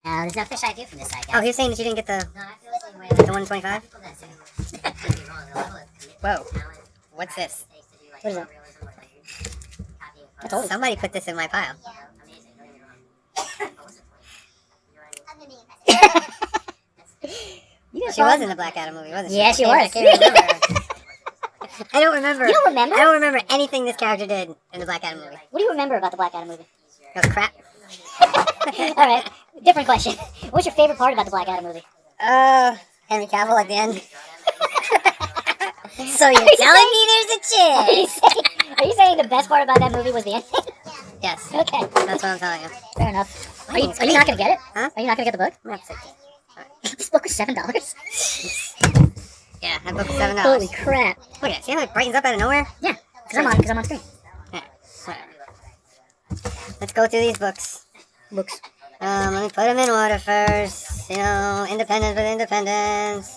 Now, there's no fish eye view from this side, guys. Oh, he was saying that you didn't get the 125? Whoa. What's this? What is that? Somebody put this in my pile. She was in the Black Adam movie, wasn't she? Yeah, she was. I can't remember. I don't remember. You don't remember? I don't remember anything this character did in the Black Adam movie. What do you remember about the Black Adam movie? That was crap. Alright, different question. What's your favorite part about the Black Adam movie? Henry Cavill at the end. So you're telling me there's a chance? Are you saying the best part about that movie was the ending? Yes. Okay. That's what I'm telling you. Fair enough. Are you not going to get it? Huh? Are you not going to get the book? That's okay. This book was $7. Yeah, that book was $7. Holy crap. Look at it. See how it brightens up out of nowhere? Yeah, because I'm on screen. Yeah, whatever. Let's go through these books. Books. Let me put them in order first. You know, independence with independence.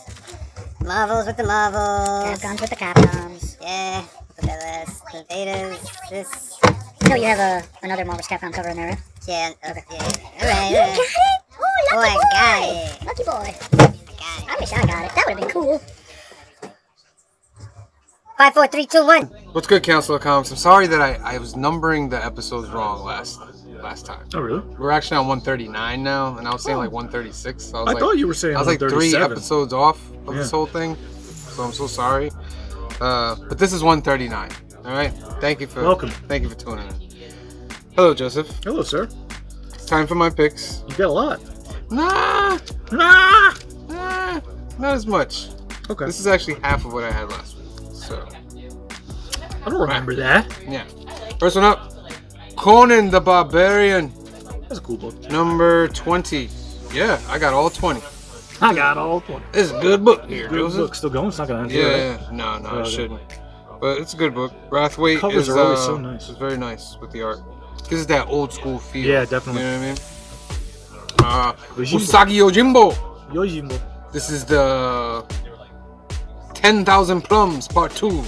Marvels with the Marvels. Capcoms with the Capcoms. Yeah, look at this. The Betas, this. You know you have another Marvel's Capcom cover in there, right? Yeah, okay. Yeah. You got it? Oh, lucky boy. I got it. Lucky boy. I got it. I wish I got it. That would have been cool. 5, 4, 3, 2, 1. What's good, Council of Comics? I'm sorry that I was numbering the episodes wrong last time. Oh, really? We're actually on 139 now, and I was saying like 136. So I thought you were saying I was like 3 137. episodes off of this whole thing, so I'm so sorry. But this is 139. All right. Thank you for Welcome. Thank you for tuning in. Hello, Joseph. Hello, sir. It's time for my picks. You got a lot. Nah, not as much. Okay. This is actually half of what I had last week. So I don't remember that. yeah. First one up, Conan the Barbarian. That's a cool book. Number 20. Yeah, I got all 20. I got all 20. It's a good book here, Good Joseph. book. Still going? It's not going to end. Yeah, no, Oh, it shouldn't. But it's a good book. Brathwaite Covers is are always so nice. It's very nice with the art. Gives it that old school feel. Yeah, definitely. You know what I mean? Yojimbo. Usagi Yojimbo. Yojimbo. This is the 10,000 Plums Part 2.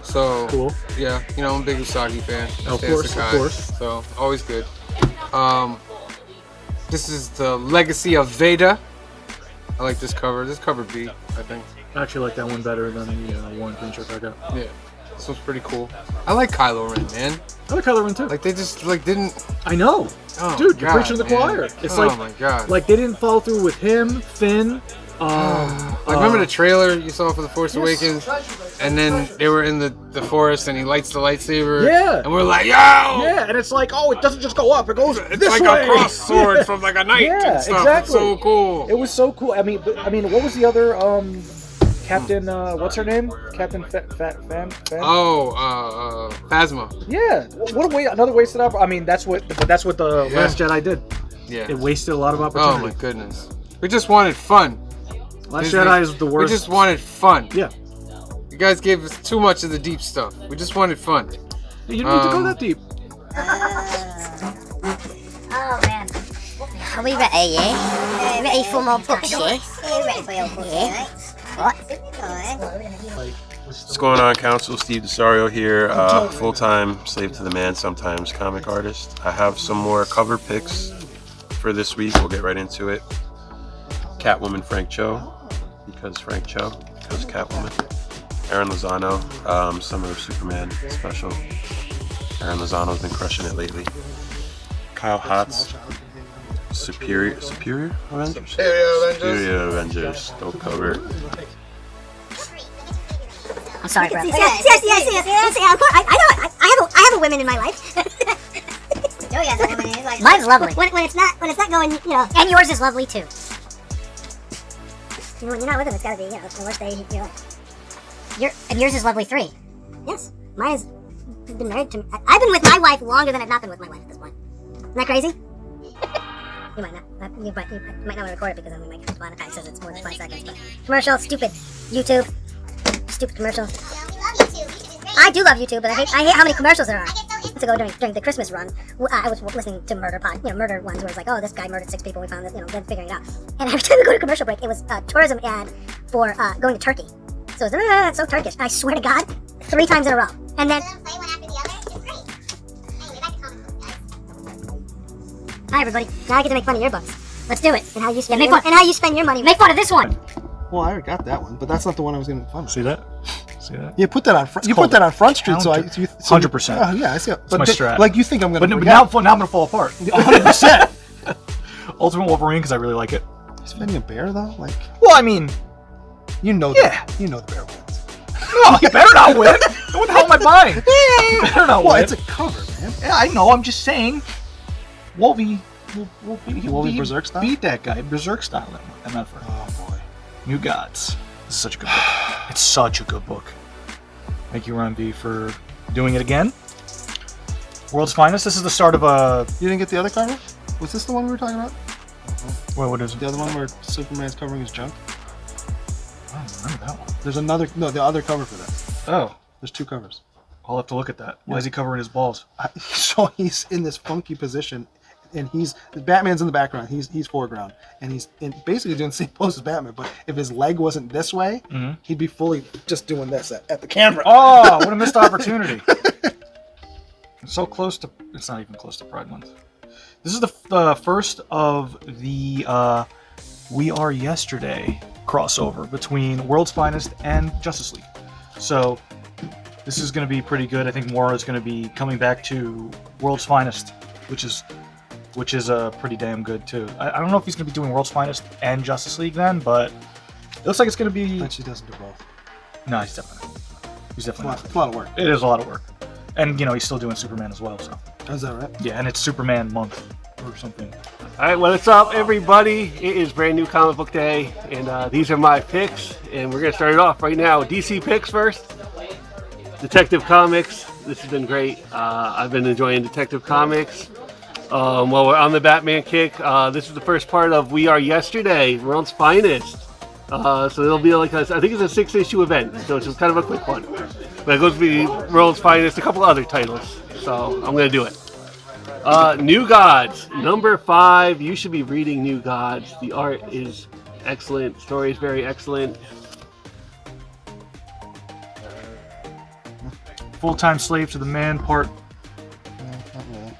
So, Cool. yeah, you know, I'm a big Usagi fan. Of Stan course, Sakai, of course. So, always good. This is the Legacy of Veda. I like this cover. This cover B, I think. I actually like that one better than the one green shirt I got. Yeah, this one's pretty cool. I like Kylo Ren, man. I like Kylo Ren too. Like, they just, like, didn't... I know. Oh, Dude, you're God, preaching to the man. choir. It's oh, like, my God. like they didn't follow through with him, Finn. Like, remember the trailer you saw for The Force Awakens? And then they were in the forest and he lights the lightsaber. Yeah. And we're like, yo! Yeah, and it's like, oh, it doesn't just go up; it goes It's this like way. a cross sword from like a knight Yeah, and stuff. exactly. It's so cool. It was so cool. I mean, what was the other Captain? What's her name? Captain Oh, Phasma. Yeah. What a way! Another wasted opportunity. I mean, that's what the Last Jedi did. Yeah. It wasted a lot of Oh opportunity. my goodness. We just wanted fun. Last Disney, Jedi is the worst. We just wanted fun. Yeah. You guys gave us too much of the deep stuff. We just wanted fun. You didn't need to go that deep. Oh, man. Are we ready, yeah? Ready for more books, yeah? Ready for your books, yeah? What? Alright. What's going on, Council? Steve DeSario here, full-time slave to the man, sometimes comic artist. I have some more cover picks for this week. We'll get right into it. Catwoman Frank Cho, because Frank Cho, because Catwoman. Aaron Lozano, Summer of Superman special. Aaron Lozano's been crushing it lately. Kyle Hotz, Superior Avengers? Superior Avengers, dope cover. I'm sorry, bro. Yes. I have a woman in my life. Joey has a woman in his life. Mine's lovely. When it's not going, you know. And yours is lovely, too. You know, when you're not with him, it's gotta be, you know, the worst day, you know. And yours is lovely 3. Yes, mine has been married to. I've been with my wife longer than I've not been with my wife at this point. Isn't that crazy? You might not. You might not want to record it because then we might get monetized. Says it's more than 5 seconds. But commercial, stupid. YouTube, stupid commercial. I do love YouTube, but I hate how many commercials there are. To go during the Christmas run, I was listening to murder ones where it's like, oh, this guy murdered 6 people. We found this, you know, then figuring it out. And every time we go to commercial break, it was a tourism ad for going to Turkey. So it's so Turkish. I swear to God, 3 times in a row. And then play one after the other. It's great. Anyway, back to comic books, guys. Hi, everybody. Now I get to make fun of your books. Let's do it. And how you spend, make your, fun. and how you spend your money. Make fun of this one. Well, I already got that one, but that's not the one I was going to make fun of. See that? See that? You put that on. You called put that on Front Street, so I. counter. You, 100%. Oh yeah, I see. But my strat. like you think I'm going to? But now I'm going to fall apart. 100%. Ultimate Wolverine because I really like it. He's fighting a bear though. Like, Well, I mean, you know. Yeah. You know the bear wins. no, you better not win. What the hell am I buying? You better not Well, win. it's a cover, man. Yeah, I know. I'm just saying. Wolvie will Wolvie Berserk style? beat that guy Berserk style. That effort. Oh boy. New Gods. This is such a good book. It's such a good book. Thank you, Ron B, for doing it again. World's Finest. This is the start of a. You didn't get the other cover? Was this the one we were talking about? What is it? The other one where Superman's covering his junk? I don't remember that one. There's another. No, the other cover for that. Oh, There's 2 covers. I'll have to look at that. Why is he covering his balls? So he's in this funky position, and Batman's in the background. He's foreground, and he's basically doing the same pose as Batman. But if his leg wasn't this way, he'd be fully just doing this at the camera. Oh, what a missed opportunity. It's so close to. It's not even close to Pride Month. This is the first of the We Are Yesterday crossover between World's Finest and Justice League. So this is going to be pretty good. I think Moira is going to be coming back to World's Finest, which is pretty damn good too. I don't know if he's going to be doing World's Finest and Justice League then, but it looks like it's going to be. But she doesn't do both. No, he's definitely It's not. a lot of work. It is a lot of work, and he's still doing Superman as well. So Is that right? yeah, and it's Superman month or something. All right, what's up, everybody? It is brand new comic book day, and these are my picks. And we're gonna start it off right now. DC picks first. Detective Comics. This has been great. I've been enjoying Detective Comics. While we're on the Batman kick, this is the first part of We Are Yesterday, World's Finest. So it'll be like I think it's a 6-issue event, so it's just kind of a quick one. But it goes to be World's Finest, a couple other titles. So I'm gonna do it. New Gods, number 5. You should be reading New Gods. The art is excellent. Story is very excellent. Full-time slave to the man part. No, not really.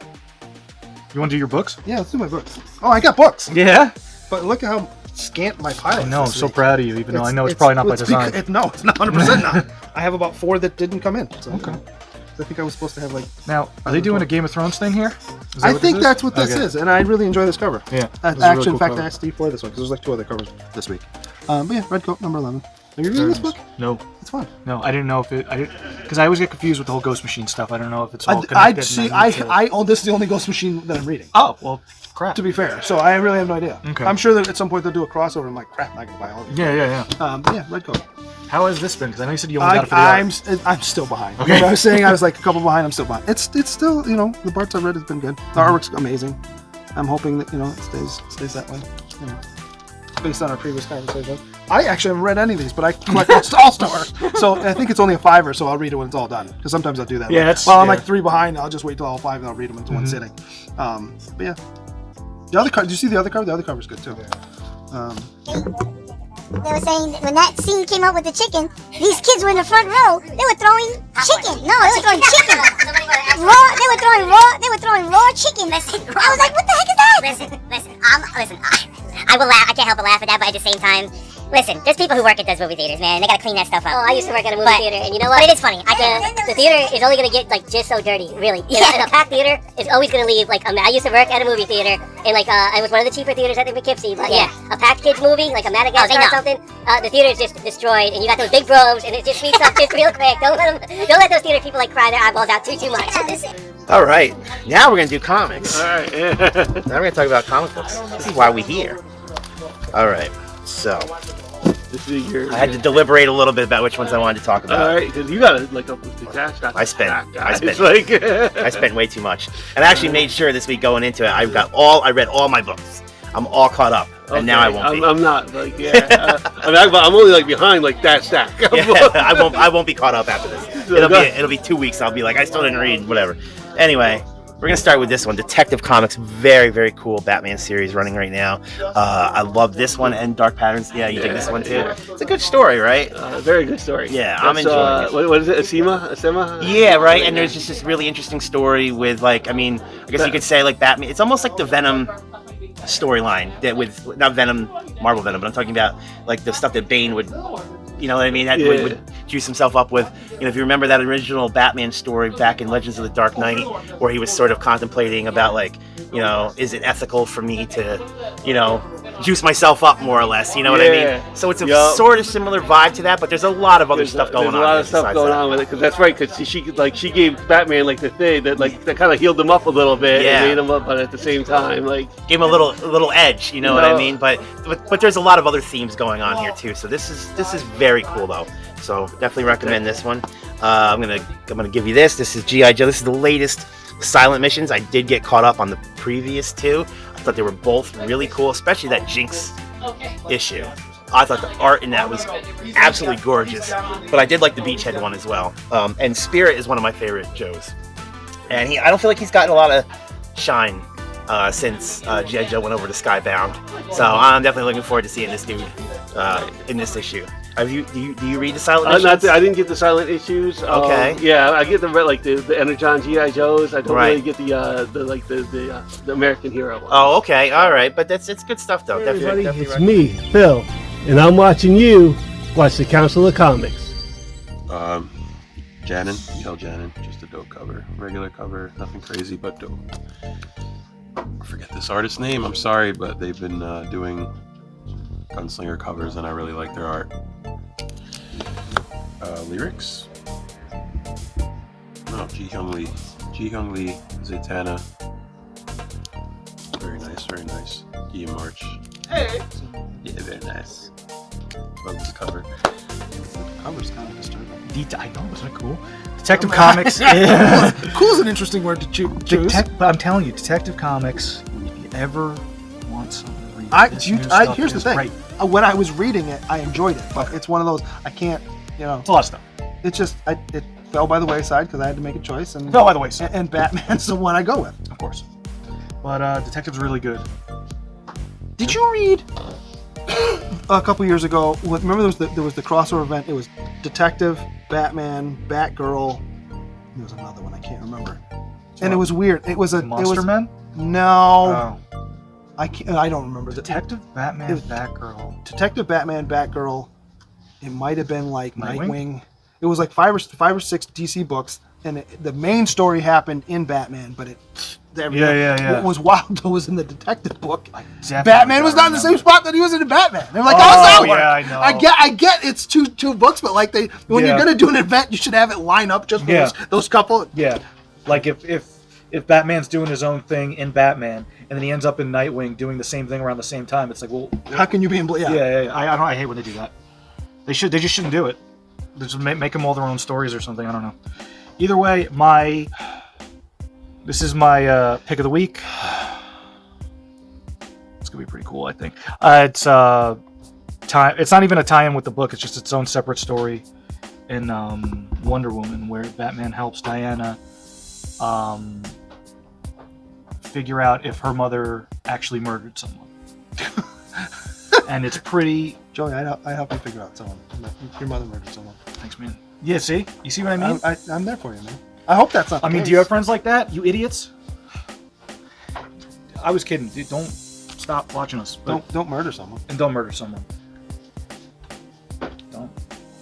You want to do your books? Yeah, let's do my books. Oh, I got books. Yeah. But look at how scant my pile I is. know. I'm this so week. proud of you, even though I know it's probably not by design. No, it's not 100% not. I have about 4 that didn't come in. So Okay. I think I was supposed to have like. Now, are they doing a Game of Thrones thing here? Is that I what think this is? that's what this Okay. is, and I really enjoy this cover. Yeah. Actually, this is a really in cool fact, cover. I asked Steve for this one because there's like 2 other covers this week. But yeah, Red Coat number 11. Are you reading this book? No, It's fun. no, I didn't know if it. I didn't because I always get confused with the whole Ghost Machine stuff. I don't know if it's all I connected. see. and I need to- I own this is the only Ghost Machine that I'm reading. Oh well, crap. To be fair, so I really have no idea. Okay. I'm sure that at some point they'll do a crossover. I'm like, crap, I'm not gonna buy all of these. Yeah. Yeah, Red Coat. How has this been? Because I know you said you only got it for the art. I'm still behind. Okay. What I was saying I was like a couple behind. I'm still behind. It's still the parts I've read has been good. The artwork's amazing. I'm hoping that it stays that way. Based on our previous conversation. I actually haven't read any of these, but I collect All Stars. So I think it's only a 5, so I'll read it when it's all done. Because sometimes I'll do that. Yeah, that's- Well, I'm yeah. like 3 behind. I'll just wait till all 5 and I'll read them into one sitting. But yeah, the other cover. Did you see the other cover? The other cover's good too. They were saying when that scene came up with the chicken, these kids were in the front row. They were throwing chicken. No, they were throwing chicken. Raw. They were throwing raw. They were throwing raw chicken. Listen, I was like, what the heck is that? listen. I will laugh. I can't help but laugh at that, but at the same time, listen. There's people who work at those movie theaters, man. They gotta clean that stuff up. Oh, I used to work at a movie theater, and you know what? But it is funny. The theater is only gonna get like just so dirty, really. In a packed theater, it's always gonna leave like. I used to work at a movie theater, and like it was one of the cheaper theaters I think in Poughkeepsie. But yeah, a packed kids movie, like a Madagascar or something. The theater is just destroyed, and you got those big bros, and it just sweeps up just real quick. Don't let those theater people like cry their eyeballs out too much. All right, now we're gonna do comics. All right. Now we're gonna talk about comic books. This is why we're here. All right, so This is your. I had to deliberate a little bit about which ones I wanted to talk All about. right, because you got like a cash. I spent It's like. I spent way too much, and I actually made sure this week going into it, I read all my books. I'm all caught up, and now I won't be. I'm not like I'm only like behind like that stack. Yeah, I won't be caught up after this. It'll be 2 weeks. I'll be like I still didn't read whatever. Anyway, We're gonna start with this one, Detective Comics. Very, very cool Batman series running right now. I love this one and Dark Patterns. Yeah, you dig this one too? It's a good story, right? Very good story. Yeah, I'm enjoying it. What is it? Asima? Yeah, right. And there's just this really interesting story with like, I mean, I guess you could say like Batman. It's almost like the Venom storyline that with not Venom, Marvel Venom, but I'm talking about like the stuff that Bane would. You know what I mean? That would juice himself up with. You know, if you remember that original Batman story back in Legends of the Dark Knight, where he was sort of contemplating about like, you know, is it ethical for me to, you know, juice myself up more or less? You know what I mean? So it's a sort of similar vibe to that, but there's a lot of other stuff going on. There's a lot of stuff going on with it because that's right. Because she gave Batman like the thing that like that kind of healed him up a little bit and made him up, but at the same time like gave him a little edge. You know what I mean? But there's a lot of other themes going on here too. So this is very cool though. So definitely recommend this one. I'm gonna give you this. This is G.I. Joe. This is the latest Silent Missions. I did get caught up on the previous two. I thought they were both really cool, especially that Jinx issue. I thought the art in that was absolutely gorgeous. But I did like the Beachhead one as well. And Spirit is one of my favorite Joes. And I don't feel like he's gotten a lot of shine since G.I. Joe went over to Skybound. So I'm definitely looking forward to seeing this dude in this issue. Do you read the Silent Issues? I didn't get the Silent Issues. Okay. Yeah, I get them like the Energon G.I. Joes. I don't really get the American Hero one. Oh, okay, all right, but it's good stuff though. Hey everybody, it's me, Phil, and I'm watching you watch the Council of Comics. Janin, tell Janin, just a dope cover, regular cover, nothing crazy but dope. I forget this artist's name. I'm sorry, but they've been doing Gunslinger covers, and I really like their art. Lyrics? No, Ji Hyung Lee, Zatanna. Very nice, very nice. Guillaume March. Hey! Yeah, very nice. Love this cover. The cover's kind of disturbing. I know, isn't it cool? Detective Comics. Cool is an interesting word to choose. But I'm telling you, Detective Comics, if you ever want something to read, here's the thing. When I was reading it, I enjoyed it, but it's one of those I can't, you know. It's a lot of stuff. It's just it fell by the wayside because I had to make a choice, and fell by the wayside. And Batman's the one I go with, of course. But Detective's really good. Did you read a couple years ago? Remember there was the crossover event. It was Detective, Batman, Batgirl. There was another one I can't remember, and it was weird. It was Monster Men? No. I don't remember. Detective Batman, Batgirl. Detective Batman, Batgirl. It might have been like Nightwing. It was like five or six DC books, and the main story happened in Batman, but what was wild though was in the detective book. Batman was not in the same spot that he was in Batman. They're like, how does that work? I know. I get it's two books, but like when you're gonna do an event, you should have it line up just for those couple. Yeah, like if Batman's doing his own thing in Batman, and then he ends up in Nightwing doing the same thing around the same time, it's like, well, how can you be in? I hate when they do that. They just shouldn't do it. They just make them all their own stories or something. I don't know. Either way, this is my pick of the week. It's gonna be pretty cool, I think. It's not even a tie-in with the book. It's just its own separate story in Wonder Woman, where Batman helps Diana figure out if her mother actually murdered someone. And it's pretty. Joey, I help you figure out someone. Your mother murdered someone. Thanks, man. Yeah, see? You see what I mean? I'm there for you, man. I hope that's not the case. Do you have friends like that? You idiots? I was kidding. Dude, don't stop watching us. Don't murder someone. And don't murder someone. Don't.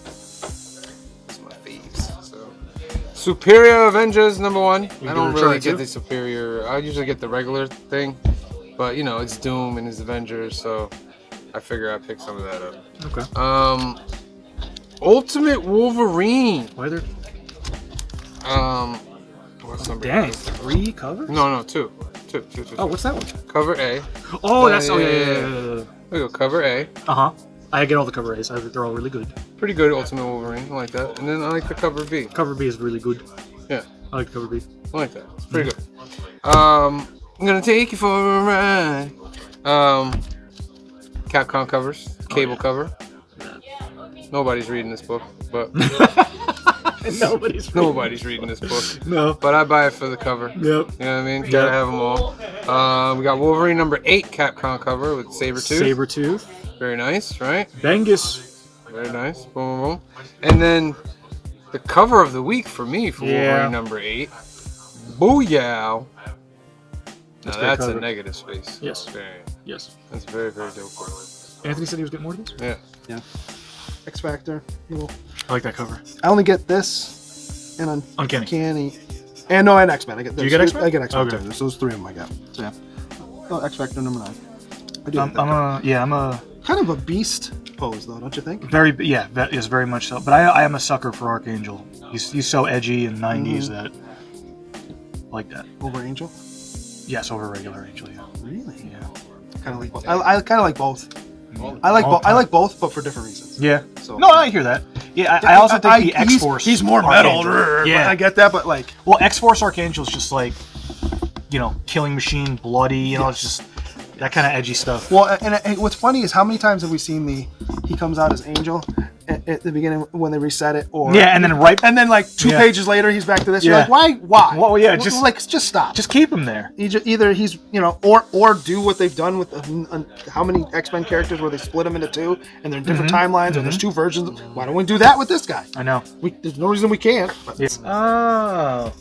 It's my faves. So, Superior Avengers #1. I don't really get the Superior. I usually get the regular thing. But, you know, it's Doom and his Avengers, so I figure I'd pick some of that up. Okay. Ultimate Wolverine. Why there? What's number? Dang, 3 covers? No, two. Oh, what's that one? Cover A. Oh, that's yeah. There we go, cover A. I get all the cover A's. They're all really good. Pretty good, Ultimate Wolverine. I like that. And then I like the cover B. Cover B is really good. Yeah. I like cover B. I like that. It's pretty good. I'm gonna take you for a ride. Capcom covers, Cable cover. Nobody's reading this book, but Nobody's reading this book. No. But I buy it for the cover. Yep. You know what I mean? Gotta have them all. We got Wolverine number 8 Capcom cover with Sabretooth. Sabretooth. Very nice, right? Bengus. Very nice. Boom, boom, boom. And then the cover of the week for me for Yeah. Wolverine number 8. Booyah. Now great that's a cover. negative space. Yes. Very, Yes. that's very, very dope. Anthony said he was getting more of these? Yeah. X Factor. I like that cover. I only get this and Uncanny. And no, and X-Men. I get this. Do you get X-Men? I get X-Men Okay. too. So those 3 of them I got. So yeah. Oh, X Factor number 9. I do like that I'm a kind of a beast pose though, don't you think? that is very much so. But I am a sucker for Archangel. He's so edgy in 90s that I like that. Over Angel? Yes, over regular Angel, yeah. Really? Yeah. Kind of like both. I kind of like both. I like both, but for different reasons. Yeah. So No, I hear that. Yeah, I also think the X-Force. He's more metal. Archangel. Yeah, I get that, but like, Well, X-Force Archangel's just like, killing machine, bloody, it's just that kind of edgy stuff. well, and what's funny is how many times have we seen he comes out as Angel at the beginning when they reset it, or And then like 2 pages later he's back to this. You're Yeah. like, why? Well, yeah, just stop. Just keep him there. Either he's or do what they've done with how many X-Men characters where they split them into 2 and they're in different timelines and there's 2 versions. Why don't we do that with this guy? I know. There's no reason we can't. But Oh.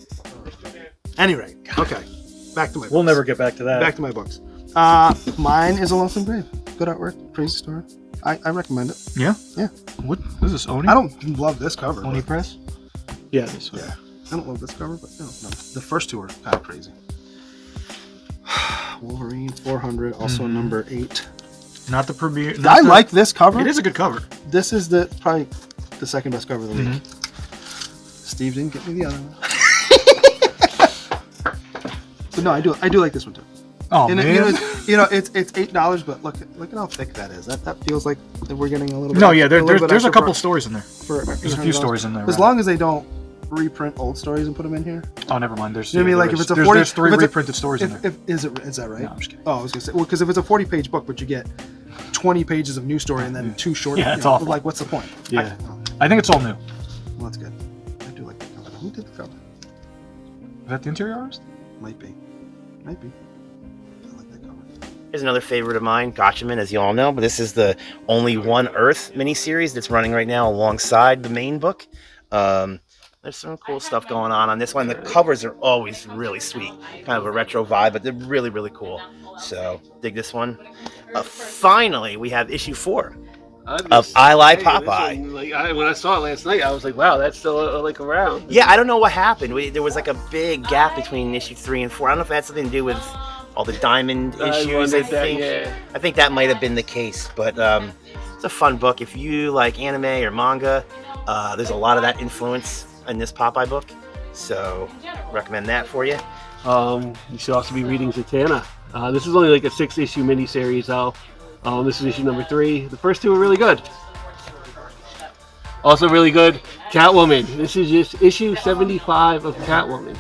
anyway, okay, back to my. We'll books. never get back to that. Back to my books. Mine is A Lonesome Grave. Good artwork, crazy story. I recommend it. Yeah? Yeah. What is this, Oni? I don't love this cover. Oni but- Press? Yeah, this one. Yeah, I don't love this cover, but no. The first 2 are kind of crazy. Wolverine 400, also number 8. Not the premiere. I like this cover. It is a good cover. This is probably the second best cover of the week. Steve didn't get me the other one. But no, I do like this one too. Oh, And man. it's $8, but look at how thick that is. That feels like that we're getting a little bit. No, yeah, a little bit there's a extra couple for- stories in there. There's a few $100. stories in there. As long as they don't reprint old stories and put them in here. Oh, never mind. There's. You know what I mean? Like if it's a there's 40, there's 3 if it's a- reprinted stories in there. Is that right? No, I'm just kidding. Oh, I was gonna say, well, because if it's a 40-page book, but you get 20 pages of new story and then 2 short. Yeah, it's awful. Like, what's the point? Yeah. I think it's all new. Well, that's good. I do like the cover. Who did the cover? Is that the interior artist? Might be. I like that cover. Here's another favorite of mine, Gotchaman, as you all know, but this is the Only One Earth miniseries that's running right now alongside the main book. There's some cool stuff going on this one. The covers are always really sweet, kind of a retro vibe, but they're really, really cool. So, dig this one. Finally, we have issue 4 of I Lie Popeye. When I saw it last night, I was like, wow, that's still around. Yeah, I don't know what happened. There was like a big gap between issue 3 and 4. I don't know if that had something to do with all the Diamond issues. I think that might have been the case. But it's a fun book. If you like anime or manga, there's a lot of that influence in this Popeye book. So recommend that for you. You should also be reading Zatanna. This is only like a 6-issue miniseries, though. This is issue number 3. The first 2 are really good. Also really good, Catwoman. This is just issue 75 of Catwoman.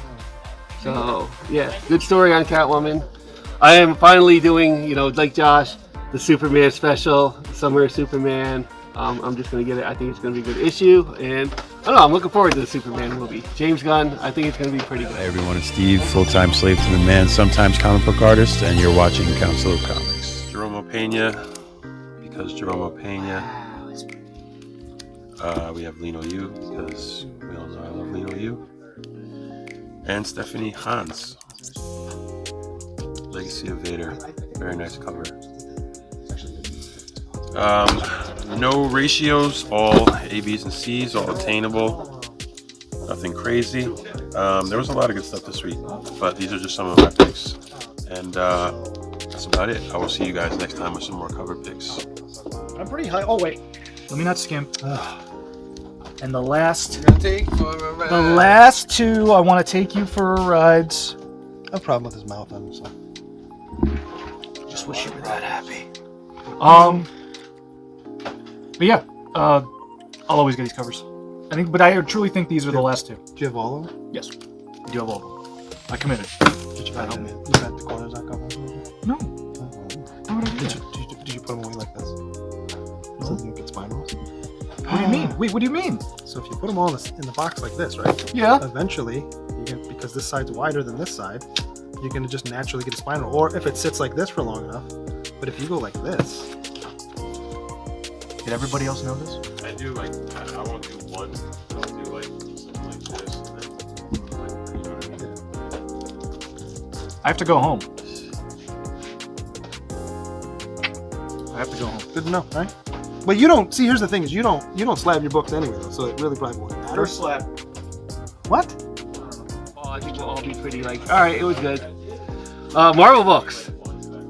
So, yeah, good story on Catwoman. I am finally doing, like Josh, the Superman special, Summer of Superman. I'm just going to get it. I think it's going to be a good issue. And, I don't know, I'm looking forward to the Superman movie. James Gunn, I think it's going to be pretty good. Hey everyone, it's Steve, full-time slave to the man, sometimes comic book artist, and you're watching Council of Comics. Jerome Pena, because Jerome Pena. We have Lino Yu, because we all know I love Lino Yu. And Stephanie Hans. Legacy of Vader. Very nice cover. No ratios, all A, B's, and C's, all attainable. Nothing crazy. There was a lot of good stuff this week, but these are just some of my picks. And that's about it. I will see you guys next time with some more cover picks. I'm pretty high. Oh, wait. Let me not skimp. And the last 2, I want to take you for rides. I have a problem with his mouth on this one. Just wish you were that happy. But yeah, I'll always get these covers. But I truly think these are the last 2. Do you have all of them? Yes, I do have all of them. I committed. Did you got the corners on cover? No. Did you put them away like this? So you get spinals? What do you mean? Wait, what do you mean? So if you put them all in the box like this, right? Yeah. Eventually, because this side's wider than this side, you're gonna just naturally get a spinal. Or if it sits like this for long enough. But if you go like this, did everybody else know this? I do like. I won't do one. I'll do like something like this. And then, I have to go home. I have to go home. good to know, right? But you don't see. Here's the thing: is you don't slab your books anyway, though, so it really probably won't matter. First slap. What? Oh, I think we'll all be pretty like. All right, it was good. Marvel books.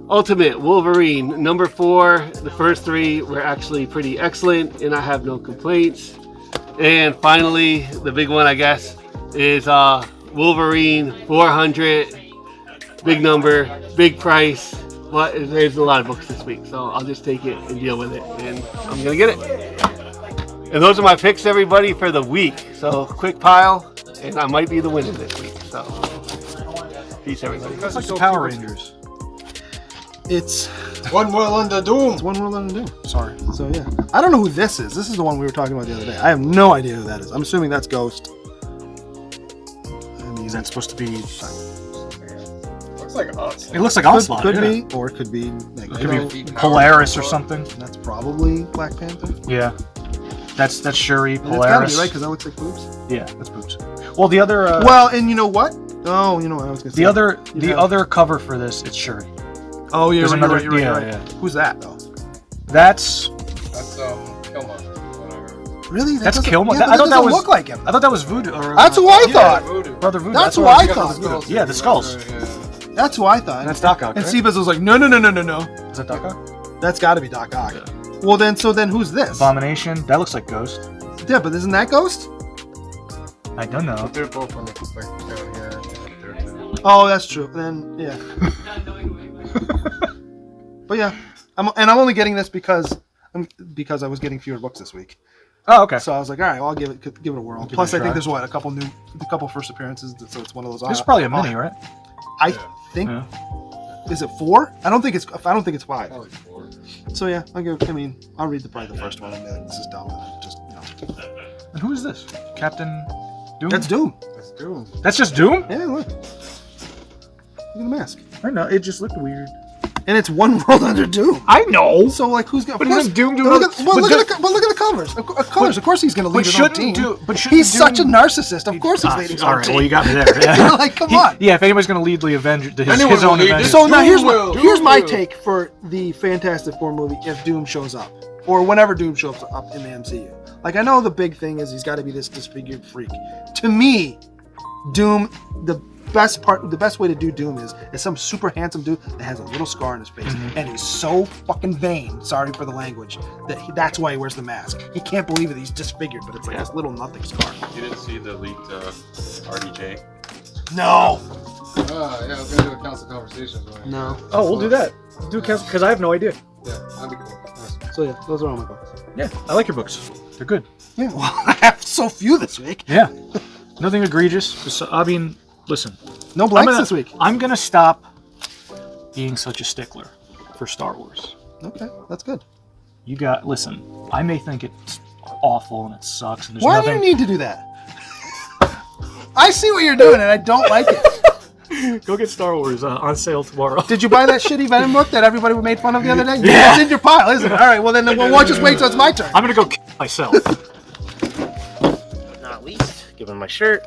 Ultimate Wolverine number 4. The first 3 were actually pretty excellent, and I have no complaints. And finally, the big one, I guess, is Wolverine 400. Big number, big price. But there's a lot of books this week, so I'll just take it and deal with it, and I'm gonna get it. And those are my picks, everybody, for the week. So quick pile, and I might be the winner this week. So peace, everybody. It's like the Power Rangers. It's One World Under Doom. One World Under Doom. Sorry. So yeah, I don't know who this is. This is the one we were talking about the other day. I have no idea who that is. I'm assuming that's Ghost. I mean, Is that supposed to be? Looks like us. It looks like Onslaught. could yeah. be, or it could be like, It could be Polaris or something. That's probably Black Panther. Yeah. That's Shuri, It's gotta Polaris. be right because that looks like boobs. Yeah, that's boobs. Well, the other. Well, and you know what? Oh, you know what I was gonna say. The other cover for this, it's Shuri. Oh, yeah, There's you're another. right, you're right, Yeah, you're right. yeah. Who's that though? That's Killmonger. Whatever. Really? That That's doesn't- Killmonger. Yeah, I thought that doesn't was. look like him. I thought that was Voodoo. Or, That's who I thought. Brother Voodoo. That's what who I was- thought. Yeah, the skulls. That's who I thought. And that's Doc Ock. And right? Seabass was like, no. Is that Doc Ock? That's got to be Doc Ock. Yeah. Well, then who's this? Abomination. That looks like Ghost. Yeah, but isn't that Ghost? I don't know. They're both on the like down here. Oh, that's true. Then yeah. But yeah, I'm only getting this because I was getting fewer books this week. Oh, okay. So I was like, all right, well, I'll give it a whirl. Give Plus, it a I think try. there's a couple first appearances, so it's one of those. This is probably a mini, right? I think. Yeah. Is it 4? I don't think it's 5. Probably 4. So yeah, I'll read probably the first one and be like, this is dumb. And just And who is this? Captain Doom? That's Doom. That's Doom. That's just Doom? Yeah, look. Look at the mask. I know. It just looked weird. And it's One World Under Doom. I know. So like, who's gonna? But of course- isn't Doom doing Look it? at, well, But look at the covers. Of course, he's gonna lead his own team. Shouldn't He's such a narcissist. Of course, he's leading his all own right, team. well, you got me there. Yeah. Like, come on. Yeah, if anybody's going to lead the Avengers, Anyone his will own lead Avengers. this. So now Doom here's will. here's my Doom will. take for the Fantastic Four movie if Doom shows up, or whenever Doom shows up in the MCU. Like, I know the big thing is he's got to be this disfigured freak. To me, Doom, the best way to do Doom is some super handsome dude that has a little scar on his face, and he's so fucking vain. Sorry for the language. That's why he wears the mask. He can't believe it. He's disfigured, but it's like this little nothing scar. You didn't see the leaked RDJ? No. Yeah, I was gonna do a council conversations. Right? No. Oh, we'll do that. Do because I have no idea. Yeah, that'd be cool. Nice. So yeah, those are all my books. Yeah, I like your books. They're good. Yeah. Well, I have so few this week. Yeah. Nothing egregious. I mean, listen. No blanks this week. I'm going to stop being such a stickler for Star Wars. Okay, that's good. Listen, I may think it's awful and it sucks and there's Why nothing. do you need to do that? I see what you're doing, and I don't like it. Go get Star Wars on sale tomorrow. Did you buy that shitty Venom book that everybody made fun of the other day? Yeah. It's in your pile, isn't it? All right, well then we'll just wait till it's my turn. I'm going to go kill myself. Not least, given my shirt,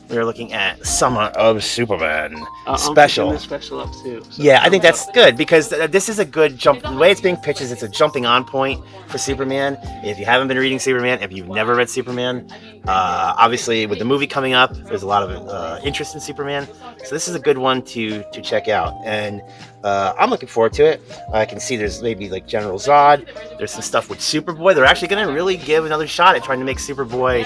we are looking at Summer of Superman special. I'm picking this special up too. So Yeah, I think that's good because this is a good jump. The way it's being pitched is it's a jumping on point for Superman. If you haven't been reading Superman, if you've never read Superman, obviously with the movie coming up, there's a lot of interest in Superman. So this is a good one to check out. And I'm looking forward to it. I can see there's maybe like General Zod. There's some stuff with Superboy. They're actually going to really give another shot at trying to make Superboy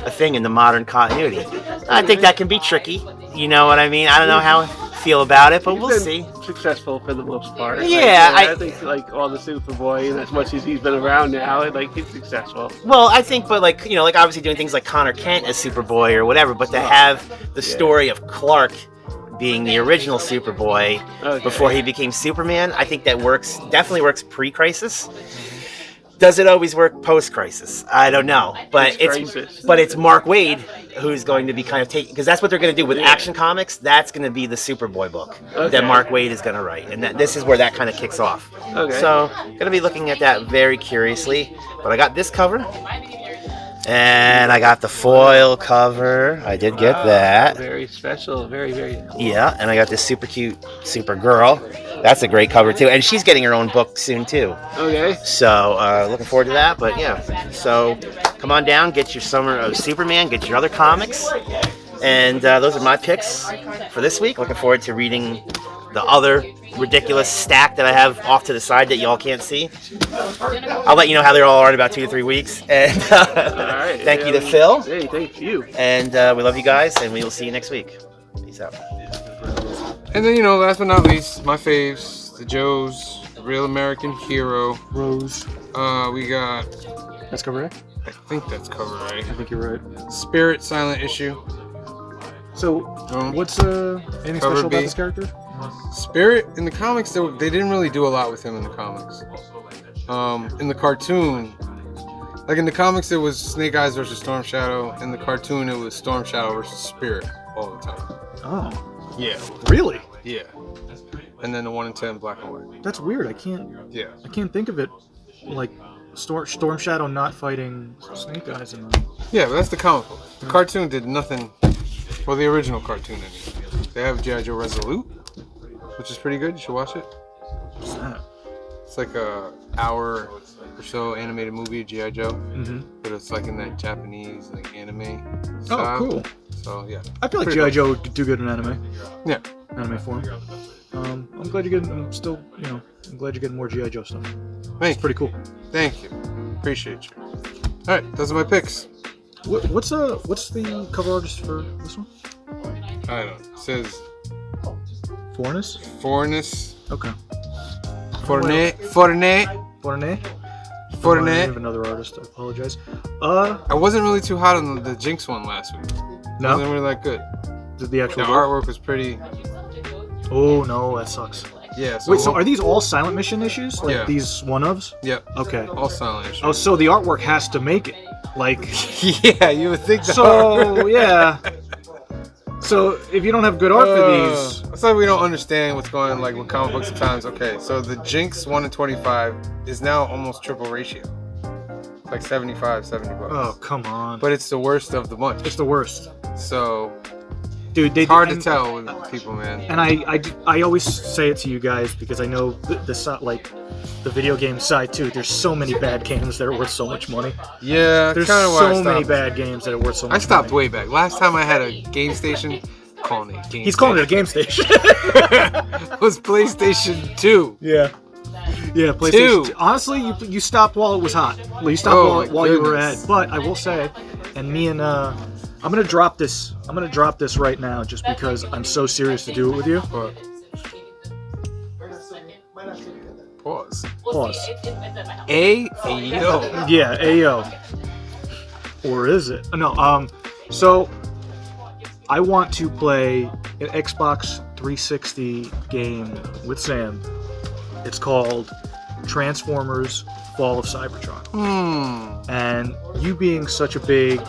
a thing in the modern continuity. I think that can be tricky. You know what I mean? I don't know how I feel about it, but we'll see. Successful for the most part. Yeah, I think like all the Superboy, and as much as he's been around now, like he's successful. Well, I think, but like obviously doing things like Connor Kent as Superboy or whatever, but to have the story of Clark being the original Superboy before he became Superman, I think that definitely works pre-Crisis. Does it always work post-crisis? I don't know, but it's Mark Waid who's going to be kind of taking, because that's what they're going to do with Action Comics. That's going to be the Superboy book that Mark Waid is going to write, and this is where that kind of kicks off. Okay. So going to be looking at that very curiously. But I got this cover, and I got the foil cover. I did get that. Very special. Very, very cool. Yeah, and I got this super cute Supergirl. That's a great cover too, and she's getting her own book soon too. Okay. So looking forward to that. But yeah, so come on down, get your Summer of Superman, get your other comics, and those are my picks for this week. Looking forward to reading the other ridiculous stack that I have off to the side that y'all can't see. I'll let you know how they're all are in about 2 to 3 weeks. And thank you to Phil. Hey, thank you. And we love you guys, and we will see you next week. Peace out. And then, last but not least, my faves, the Joes, the Real American Hero. Rose. We got, That's cover A? I think that's cover A. I think you're right. Spirit Silent Issue. So, what's anything Cover special B. about this character? Spirit, in the comics, they didn't really do a lot with him in the comics. In the cartoon, like in the comics, it was Snake Eyes versus Storm Shadow. In the cartoon, it was Storm Shadow versus Spirit all the time. Oh. Yeah. Really? Yeah. And then the 1 in 10 black and white. That's weird. I can't think of it like Storm Shadow not fighting Snake Eyes in them. Yeah, but that's the comic book. The cartoon did nothing. Well, the original cartoon anyway. They have G.I. Joe Resolute, which is pretty good. You should watch it. What's that? It's like a hour or so animated movie of G.I. Joe, but it's like in that Japanese like anime style. Oh, cool. So yeah, I feel like pretty G.I. cool. Joe would do good in anime. Yeah. Anime form. I'm glad you're getting. I'm glad you're getting more G.I. Joe stuff. Thanks. Pretty cool. Thank you. Appreciate you. All right, those are my picks. What's the cover artist for this one? I don't know. It says Fornus. Okay. Fornet. I have another artist. I apologize. I wasn't really too hot on the Jinx one last week. No? It wasn't really that good. The actual The artwork was pretty. Oh no, that sucks. Yeah. So Wait, so are these all Silent Mission issues? Like Yeah. these one-ofs? Yep. Okay. All silent issues. Oh, so the artwork has to make it. Like. Yeah, you would think that. So yeah. So if you don't have good art for these, it's like we don't understand what's going on, like with comic books sometimes. Okay, so the Jinx 1 in 25 is now almost triple ratio. It's like 75, 70 bucks. oh come on. But it's the worst of the bunch. It's the worst. So Dude, it's hard to tell with people, man. And I always say it to you guys because I know the video game side too. There's so many bad games that are worth so much money. Yeah, There's kind of why I so many stopped. bad games that are worth so much I stopped money. way back. Last time I had a game station, calling it game. He's calling it a game station. It was PlayStation 2. Yeah. Yeah, PlayStation 2. Honestly, you stopped while it was hot. You stopped while you were ahead. But I will say, and me and I'm gonna drop this. I'm gonna drop this right now, just because I'm so serious to do it with you. What? Pause. Ayo. Yeah, Ayo. Or is it? No. So I want to play an Xbox 360 game with Sam. It's called Transformers: Fall of Cybertron. And you being such a big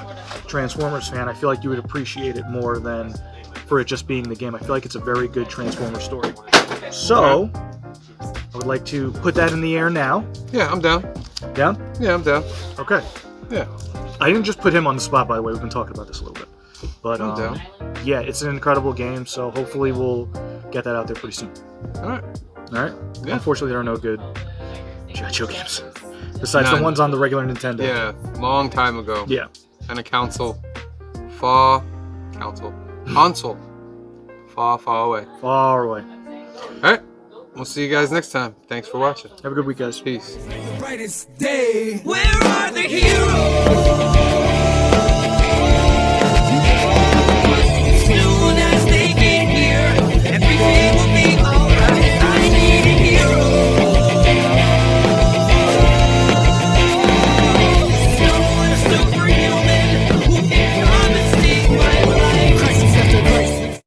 Transformers fan, I feel like you would appreciate it more than for it just being the game. I feel like it's a very good Transformers story. So, I would like to put that in the air now. Yeah, I'm down. Down? Yeah, I'm down. Okay. Yeah. I didn't just put him on the spot, by the way. We've been talking about this a little bit. But, I'm down. yeah, it's an incredible game, so hopefully we'll get that out there pretty soon. Alright. Alright? Yeah. Unfortunately, there are no good G.I. Joe games. Besides None. the ones on the regular Nintendo. Yeah, long time ago. Yeah. And a console. Console. Far away. Far away. Alright. We'll see you guys next time. Thanks for watching. Have a good week, guys. Peace. Brightest day. Where are the heroes?